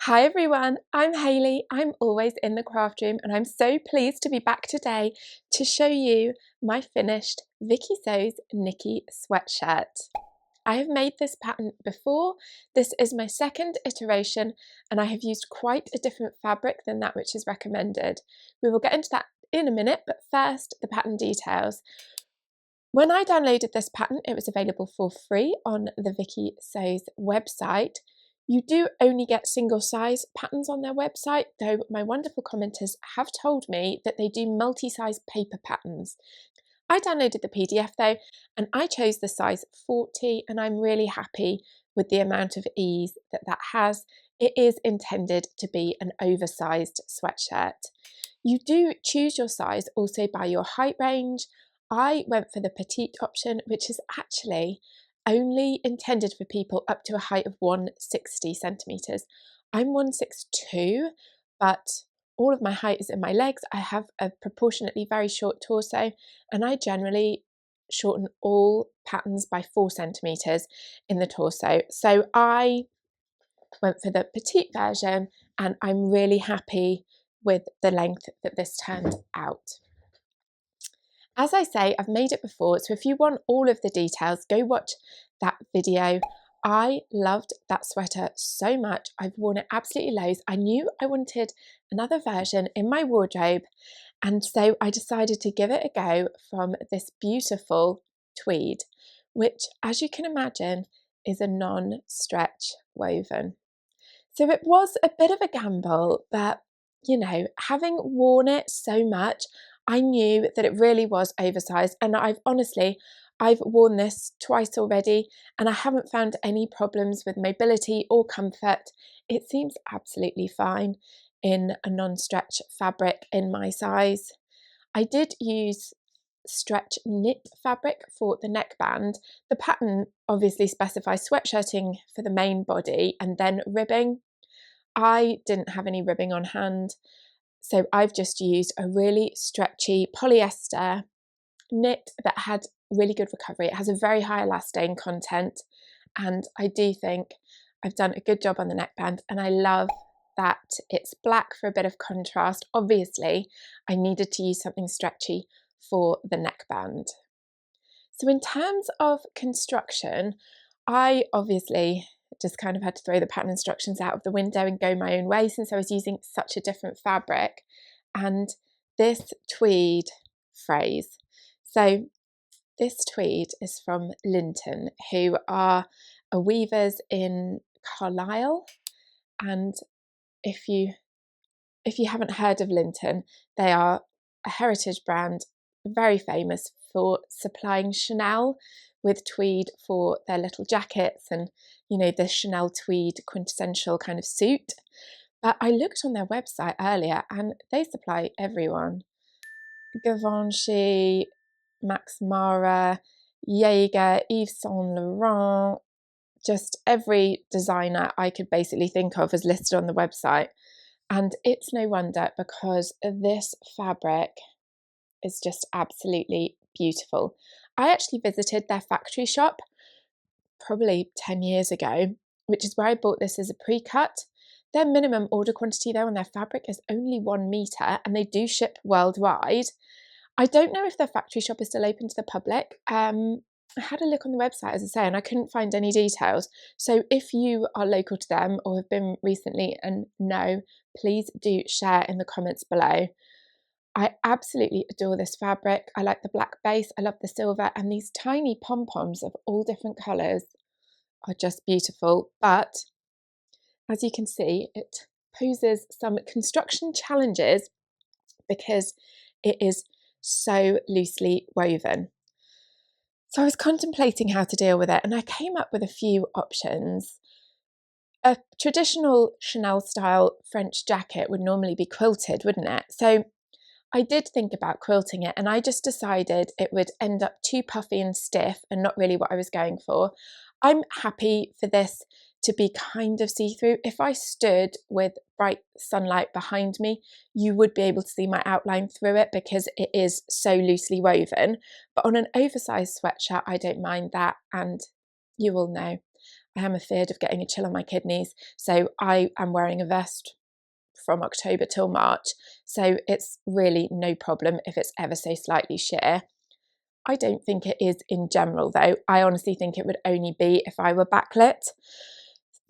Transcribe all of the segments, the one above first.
Hi everyone, I'm Hayley. I'm always in the craft room and I'm so pleased to be back today to show you my finished Viki Sews Nikki sweatshirt. I have made this pattern before. This is my second iteration and I have used quite a different fabric than that which is recommended. We will get into that in a minute, but first the pattern details. When I downloaded this pattern, it was available for free on the Viki Sews website. You do only get single size patterns on their website, though my wonderful commenters have told me that they do multi-size paper patterns. I downloaded the PDF though, and I chose the size 40, and I'm really happy with the amount of ease that that has. It is intended to be an oversized sweatshirt. You do choose your size also by your height range. I went for the petite option, which is actually only intended for people up to a height of 160 centimetres. I'm 162, but all of my height is in my legs. I have a proportionately very short torso, and I generally shorten all patterns by 4 centimetres in the torso. So I went for the petite version, and I'm really happy with the length that this turned out. As I say, I've made it before, so if you want all of the details, go watch that video. I loved that sweater so much. I've worn it absolutely loads. I knew I wanted another version in my wardrobe, and so I decided to give it a go from this beautiful tweed, which, as you can imagine, is a non-stretch woven. So it was a bit of a gamble, but you know, having worn it so much, I knew that it really was oversized, and I've worn this twice already and I haven't found any problems with mobility or comfort. It seems absolutely fine in a non-stretch fabric in my size. I did use stretch knit fabric for the neckband. The pattern obviously specifies sweatshirting for the main body and then ribbing. I didn't have any ribbing on hand, so I've just used a really stretchy polyester knit that had really good recovery. It has a very high elastane content, and I do think I've done a good job on the neckband, and I love that it's black for a bit of contrast. Obviously, I needed to use something stretchy for the neckband. So in terms of construction, I obviously just kind of had to throw the pattern instructions out of the window and go my own way since I was using such a different fabric. And this tweed phrase. So this tweed is from LINTON, who are a weavers in Carlisle. And if you haven't heard of LINTON, they are a heritage brand, very famous for supplying Chanel with tweed for their little jackets and, you know, the Chanel tweed quintessential kind of suit. But I looked on their website earlier and they supply everyone. Givenchy, Max Mara, Jaeger, Yves Saint Laurent, just every designer I could basically think of is listed on the website. And it's no wonder, because this fabric is just absolutely beautiful. I actually visited their factory shop probably 10 years ago, which is where I bought this as a pre-cut. Their minimum order quantity though on their fabric is only 1 metre, and they do ship worldwide. I don't know if their factory shop is still open to the public. I had a look on the website, as I say, and I couldn't find any details. So if you are local to them or have been recently and know, please do share in the comments below. I absolutely adore this fabric. I like the black base, I love the silver, and these tiny pom-poms of all different colours are just beautiful. But as you can see, it poses some construction challenges because it is so loosely woven. So I was contemplating how to deal with it, and I came up with a few options. A traditional Chanel style French jacket would normally be quilted, wouldn't it? So I did think about quilting it, and I just decided it would end up too puffy and stiff and not really what I was going for. I'm happy for this to be kind of see-through. If I stood with bright sunlight behind me, you would be able to see my outline through it because it is so loosely woven. But on an oversized sweatshirt, I don't mind that, and you all know I am afeared of getting a chill on my kidneys. So I am wearing a vest from October till March. So it's really no problem if it's ever so slightly sheer. I don't think it is in general though. I honestly think it would only be if I were backlit.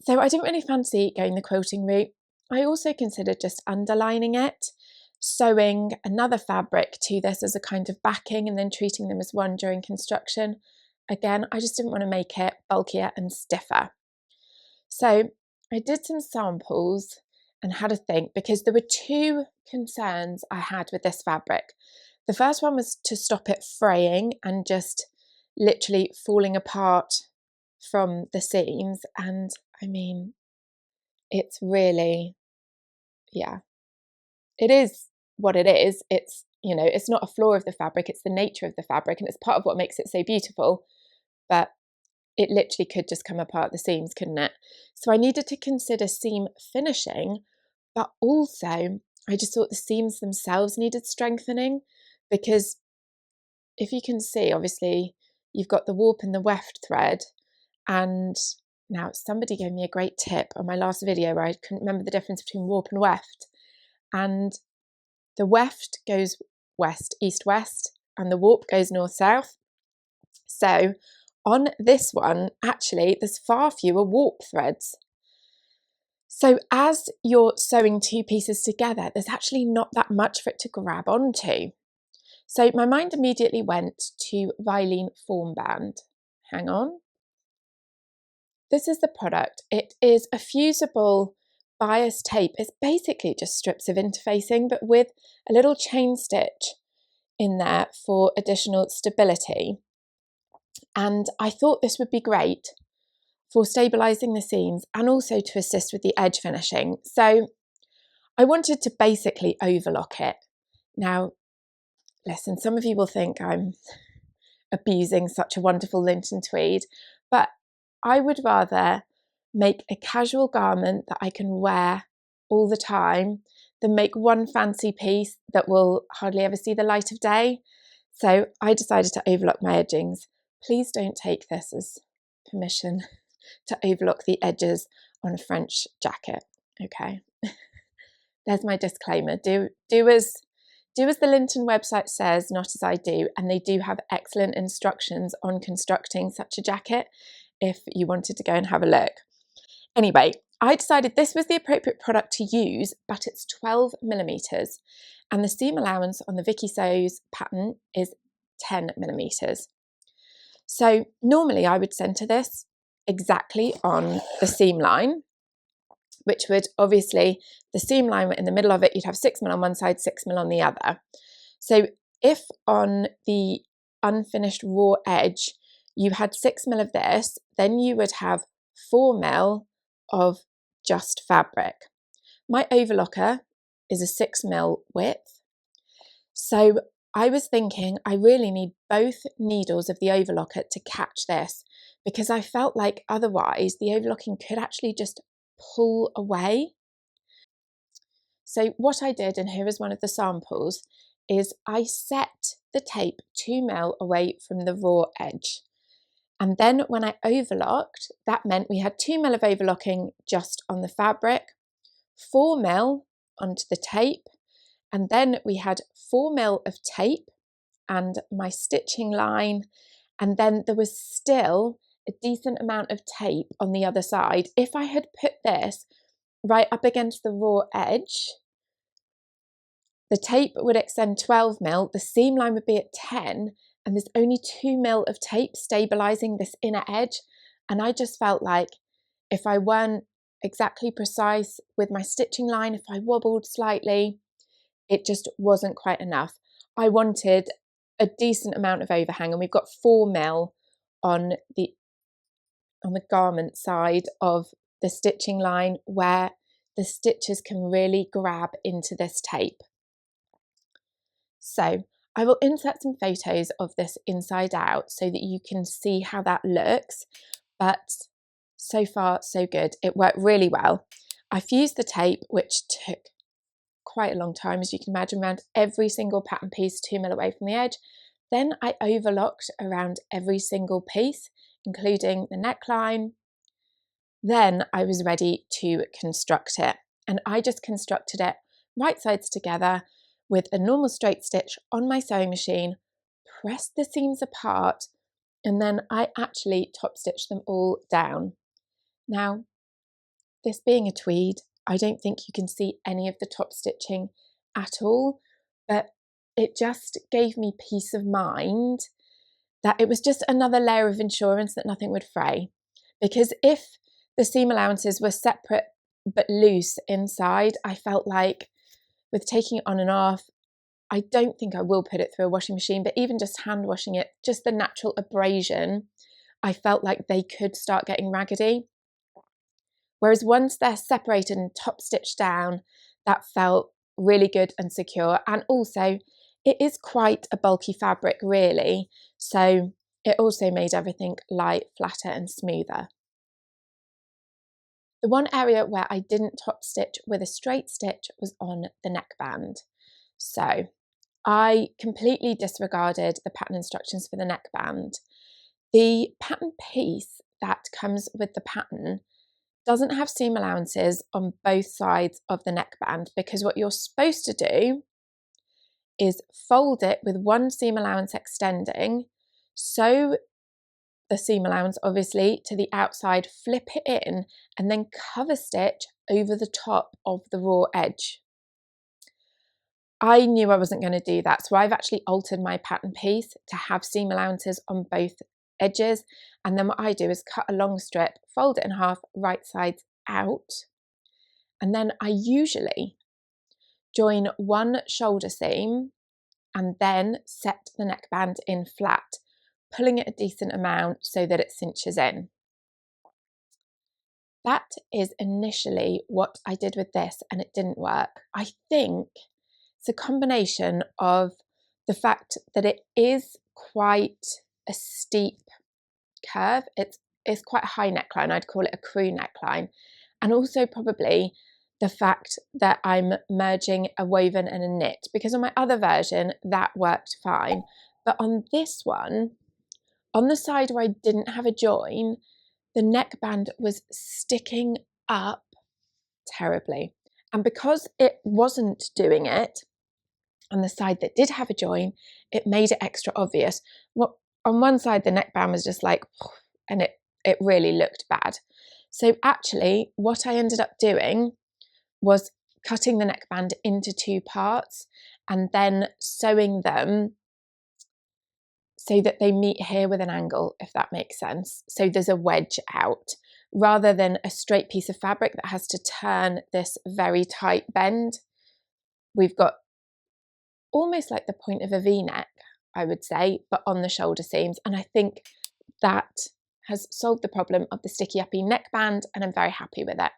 So I didn't really fancy going the quilting route. I also considered just underlining it, sewing another fabric to this as a kind of backing and then treating them as one during construction. Again, I just didn't want to make it bulkier and stiffer. So I did some samples and had a think, because there were two concerns I had with this fabric. The first one was to stop it fraying and just literally falling apart from the seams. And I mean, it's really, yeah, it is what it is. It's, you know, it's not a flaw of the fabric, it's the nature of the fabric, and it's part of what makes it so beautiful. But it literally could just come apart at the seams, couldn't it? So I needed to consider seam finishing, but also I just thought the seams themselves needed strengthening, because if you can see, obviously you've got the warp and the weft thread, and now somebody gave me a great tip on my last video where I couldn't remember the difference between warp and weft, and the weft goes west, east, west, and the warp goes north, south. So on this one, actually, there's far fewer warp threads. So as you're sewing two pieces together, there's actually not that much for it to grab onto. So my mind immediately went to Vilene Form Band. Hang on. This is the product. It is a fusible bias tape. It's basically just strips of interfacing, but with a little chain stitch in there for additional stability. And I thought this would be great for stabilising the seams and also to assist with the edge finishing. So I wanted to basically overlock it. Now, listen, some of you will think I'm abusing such a wonderful LINTON tweed, but I would rather make a casual garment that I can wear all the time than make one fancy piece that will hardly ever see the light of day. So I decided to overlock my edgings. Please don't take this as permission to overlock the edges on a French jacket, okay? There's my disclaimer. Do as the LINTON website says, not as I do, and they do have excellent instructions on constructing such a jacket if you wanted to go and have a look. Anyway, I decided this was the appropriate product to use, but it's 12mm, and the seam allowance on the Viki Sews pattern is 10mm. So normally I would centre this exactly on the seam line, which would obviously, the seam line in the middle of it, you'd have 6mm on one side, 6mm on the other. So if on the unfinished raw edge you had 6mm of this, then you would have 4mm of just fabric. My overlocker is a 6mm width. So I was thinking I really need both needles of the overlocker to catch this, because I felt like otherwise the overlocking could actually just pull away. So what I did, and here is one of the samples, is I set the tape 2mm away from the raw edge. And then when I overlocked, that meant we had 2mm of overlocking just on the fabric, 4mm onto the tape, and then we had 4mm of tape and my stitching line, and then there was still a decent amount of tape on the other side. If I had put this right up against the raw edge, the tape would extend 12mm, the seam line would be at 10, and there's only 2mm of tape stabilising this inner edge. And I just felt like if I weren't exactly precise with my stitching line, if I wobbled slightly, it just wasn't quite enough. I wanted a decent amount of overhang, and we've got 4mm on the garment side of the stitching line where the stitches can really grab into this tape. So I will insert some photos of this inside out so that you can see how that looks, but so far so good. It worked really well. I fused the tape, which took quite a long time, as you can imagine, around every single pattern piece 2mm away from the edge. Then I overlocked around every single piece, including the neckline, Then I was ready to construct it, and I just constructed it right sides together with a normal straight stitch on my sewing machine, pressed the seams apart, and then I actually top stitched them all down. Now, this being a tweed, I don't think you can see any of the top stitching at all, but it just gave me peace of mind that it was just another layer of insurance that nothing would fray. Because if the seam allowances were separate but loose inside, I felt like with taking it on and off, I don't think I will put it through a washing machine, but even just hand washing it, just the natural abrasion, I felt like they could start getting raggedy. Whereas once they're separated and top stitched down, that felt really good and secure. And also, it is quite a bulky fabric, really. So it also made everything lie flatter and smoother. The one area where I didn't top stitch with a straight stitch was on the neckband. So I completely disregarded the pattern instructions for the neckband. The pattern piece that comes with the pattern doesn't have seam allowances on both sides of the neckband, because what you're supposed to do is fold it with one seam allowance extending, sew the seam allowance obviously to the outside, flip it in, and then cover stitch over the top of the raw edge. I knew I wasn't going to do that, so I've actually altered my pattern piece to have seam allowances on both edges, and then what I do is cut a long strip, fold it in half, right sides out, and then I usually join one shoulder seam and then set the neckband in flat, pulling it a decent amount so that it cinches in. That is initially what I did with this, and it didn't work. I think it's a combination of the fact that it is quite a steep curve. It's quite a high neckline. I'd call it a crew neckline. And also probably the fact that I'm merging a woven and a knit, because on my other version that worked fine. But on this one, on the side where I didn't have a join, the neckband was sticking up terribly. And because it wasn't doing it on the side that did have a join, it made it extra obvious. On one side, the neckband was just like, and it really looked bad. So actually, what I ended up doing was cutting the neckband into two parts and then sewing them so that they meet here with an angle, if that makes sense. So there's a wedge out, rather than a straight piece of fabric that has to turn this very tight bend. We've got almost like the point of a V-neck, I would say, but on the shoulder seams. And I think that has solved the problem of the sticky uppy neckband, and I'm very happy with it.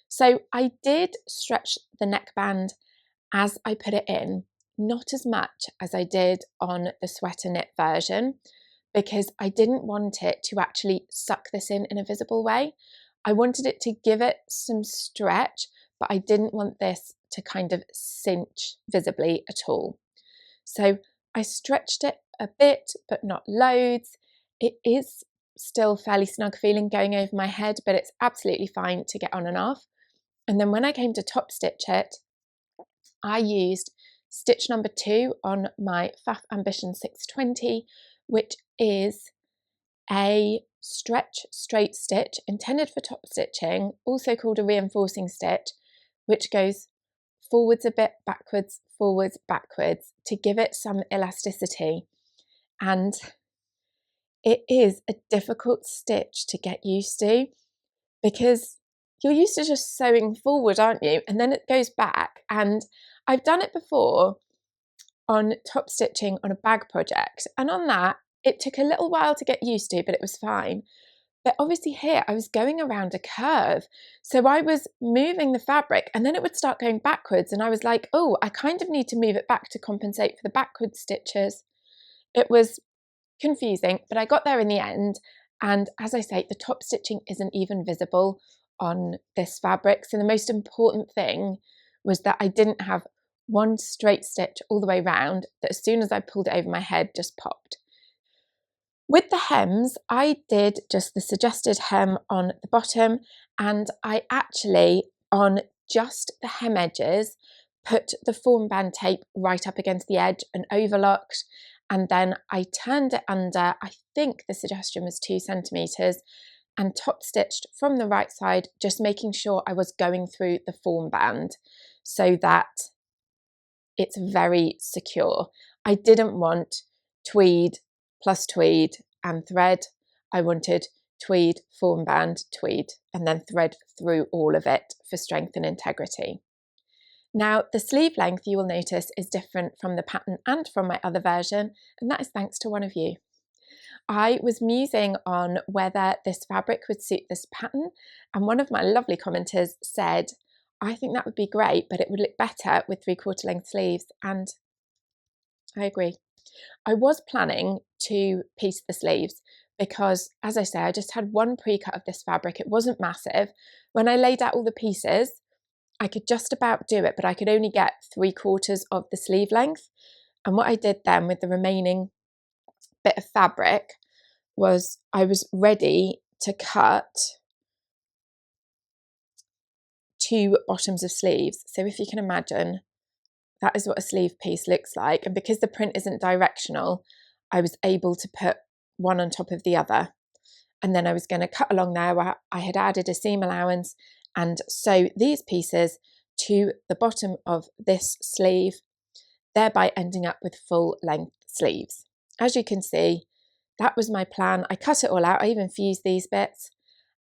So I did stretch the neckband as I put it in, not as much as I did on the sweater knit version, because I didn't want it to actually suck this in a visible way. I wanted it to give it some stretch, but I didn't want this to kind of cinch visibly at all. So I stretched it a bit, but not loads. It is still fairly snug feeling going over my head, but it's absolutely fine to get on and off. And then when I came to top stitch it, I used stitch number 2 on my Pffaf Ambition 620, which is a stretch straight stitch intended for top stitching, also called a reinforcing stitch, which goes forwards a bit, backwards, forwards, backwards, to give it some elasticity. And it is a difficult stitch to get used to, because you're used to just sewing forward, aren't you? And then it goes back. And I've done it before on top stitching on a bag project, and on that it took a little while to get used to, but it was fine. But obviously here I was going around a curve, so I was moving the fabric and then it would start going backwards, and I was like, oh, I kind of need to move it back to compensate for the backward stitches. It was confusing, but I got there in the end. And as I say, the top stitching isn't even visible on this fabric. So the most important thing was that I didn't have one straight stitch all the way round that as soon as I pulled it over my head just popped. With the hems, I did just the suggested hem on the bottom, and I actually, on just the hem edges, put the form band tape right up against the edge and overlocked, and then I turned it under, I think the suggestion was 2 centimetres, and top stitched from the right side, just making sure I was going through the form band so that it's very secure. I didn't want tweed plus tweed and thread. I wanted tweed, form band, tweed, and then thread through all of it for strength and integrity. Now, the sleeve length, you will notice, is different from the pattern and from my other version, and that is thanks to one of you. I was musing on whether this fabric would suit this pattern, and one of my lovely commenters said, I think that would be great, but it would look better with 3/4 length sleeves, and I agree. I was planning to piece the sleeves because, as I say, I just had one pre-cut of this fabric. It wasn't massive. When I laid out all the pieces, I could just about do it, but I could only get 3/4 of the sleeve length. And what I did then with the remaining bit of fabric was I was ready to cut 2 bottoms of sleeves. So if you can imagine, that is what a sleeve piece looks like. And because the print isn't directional, I was able to put one on top of the other. And then I was going to cut along there where I had added a seam allowance and sew these pieces to the bottom of this sleeve, thereby ending up with full length sleeves. As you can see, that was my plan. I cut it all out. I even fused these bits,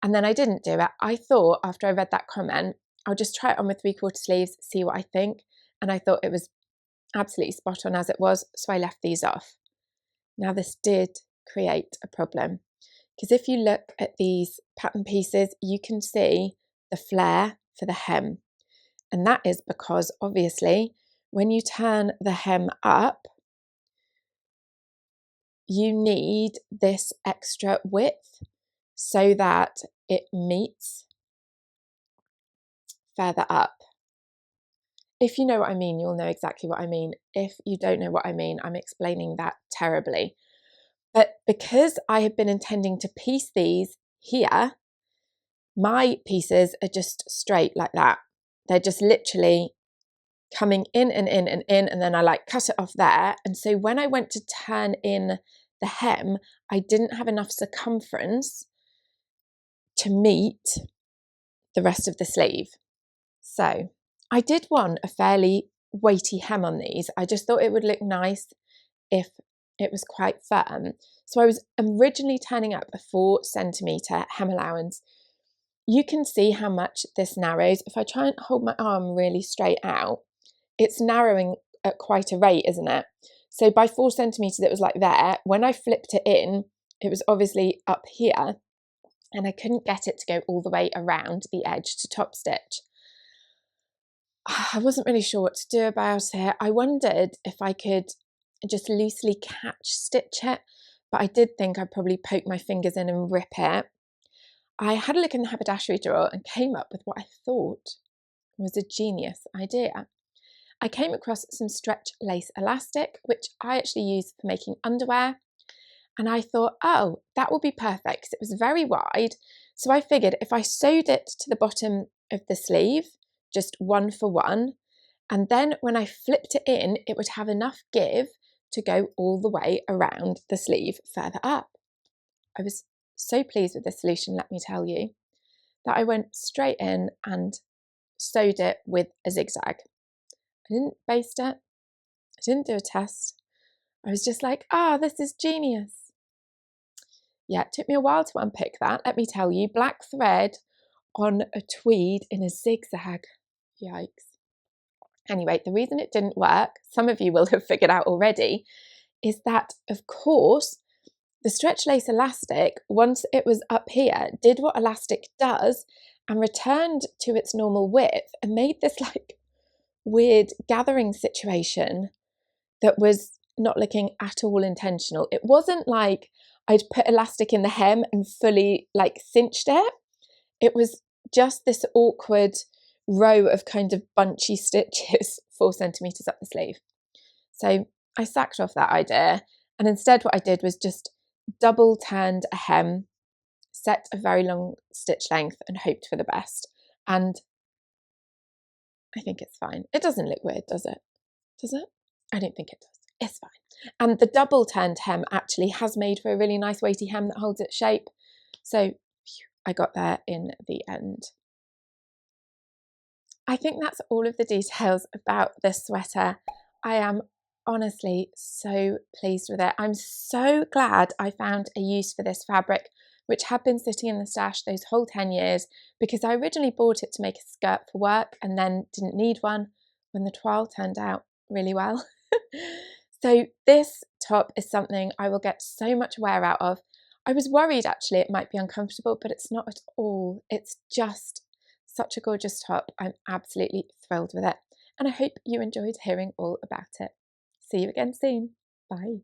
and then I didn't do it. I thought after I read that comment, I'll just try it on with 3/4 sleeves, see what I think. And I thought it was absolutely spot on as it was, so I left these off. Now this did create a problem, because if you look at these pattern pieces, you can see the flare for the hem. And that is because obviously when you turn the hem up, you need this extra width so that it meets further up. If you know what I mean, you'll know exactly what I mean. If you don't know what I mean, I'm explaining that terribly. But because I had been intending to piece these here, my pieces are just straight like that. They're just literally coming in and in and in, and then I like cut it off there. And so when I went to turn in the hem, I didn't have enough circumference to meet the rest of the sleeve. So I did want a fairly weighty hem on these. I just thought it would look nice if it was quite firm. So I was originally turning up a 4 centimetre hem allowance. You can see how much this narrows. If I try and hold my arm really straight out, it's narrowing at quite a rate, isn't it? So by 4 centimetres, it was like there. When I flipped it in, it was obviously up here, and I couldn't get it to go all the way around the edge to top stitch. I wasn't really sure what to do about it. I wondered if I could just loosely catch stitch it, but I did think I'd probably poke my fingers in and rip it. I had a look in the haberdashery drawer and came up with what I thought was a genius idea. I came across some stretch lace elastic, which I actually use for making underwear. And I thought, oh, that will be perfect because it was very wide. So I figured if I sewed it to the bottom of the sleeve, just 1 for 1, and then when I flipped it in, it would have enough give to go all the way around the sleeve further up. I was so pleased with this solution, let me tell you, that I went straight in and sewed it with a zigzag. I didn't baste it. I didn't do a test. I was just like, this is genius. Yeah, it took me a while to unpick that, let me tell you. Black thread on a tweed in a zigzag. Yikes. Anyway, the reason it didn't work, some of you will have figured out already, is that, of course, the stretch lace elastic, once it was up here, did what elastic does and returned to its normal width and made this like weird gathering situation that was not looking at all intentional. It wasn't like I'd put elastic in the hem and fully like cinched it. It was just this awkward row of kind of bunchy stitches 4 centimetres up the sleeve. So I sacked off that idea, and instead what I did was just double turned a hem, set a very long stitch length and hoped for the best. And I think it's fine. It doesn't look weird, does it? Does it? I don't think it does. It's fine. And the double turned hem actually has made for a really nice weighty hem that holds its shape. So I got there in the end. I think that's all of the details about this sweater. I am honestly so pleased with it. I'm so glad I found a use for this fabric, which had been sitting in the stash those whole 10 years, because I originally bought it to make a skirt for work and then didn't need one when the toile turned out really well. So this top is something I will get so much wear out of. I was worried actually it might be uncomfortable, but it's not at all. It's just such a gorgeous top. I'm absolutely thrilled with it. And I hope you enjoyed hearing all about it. See you again soon. Bye.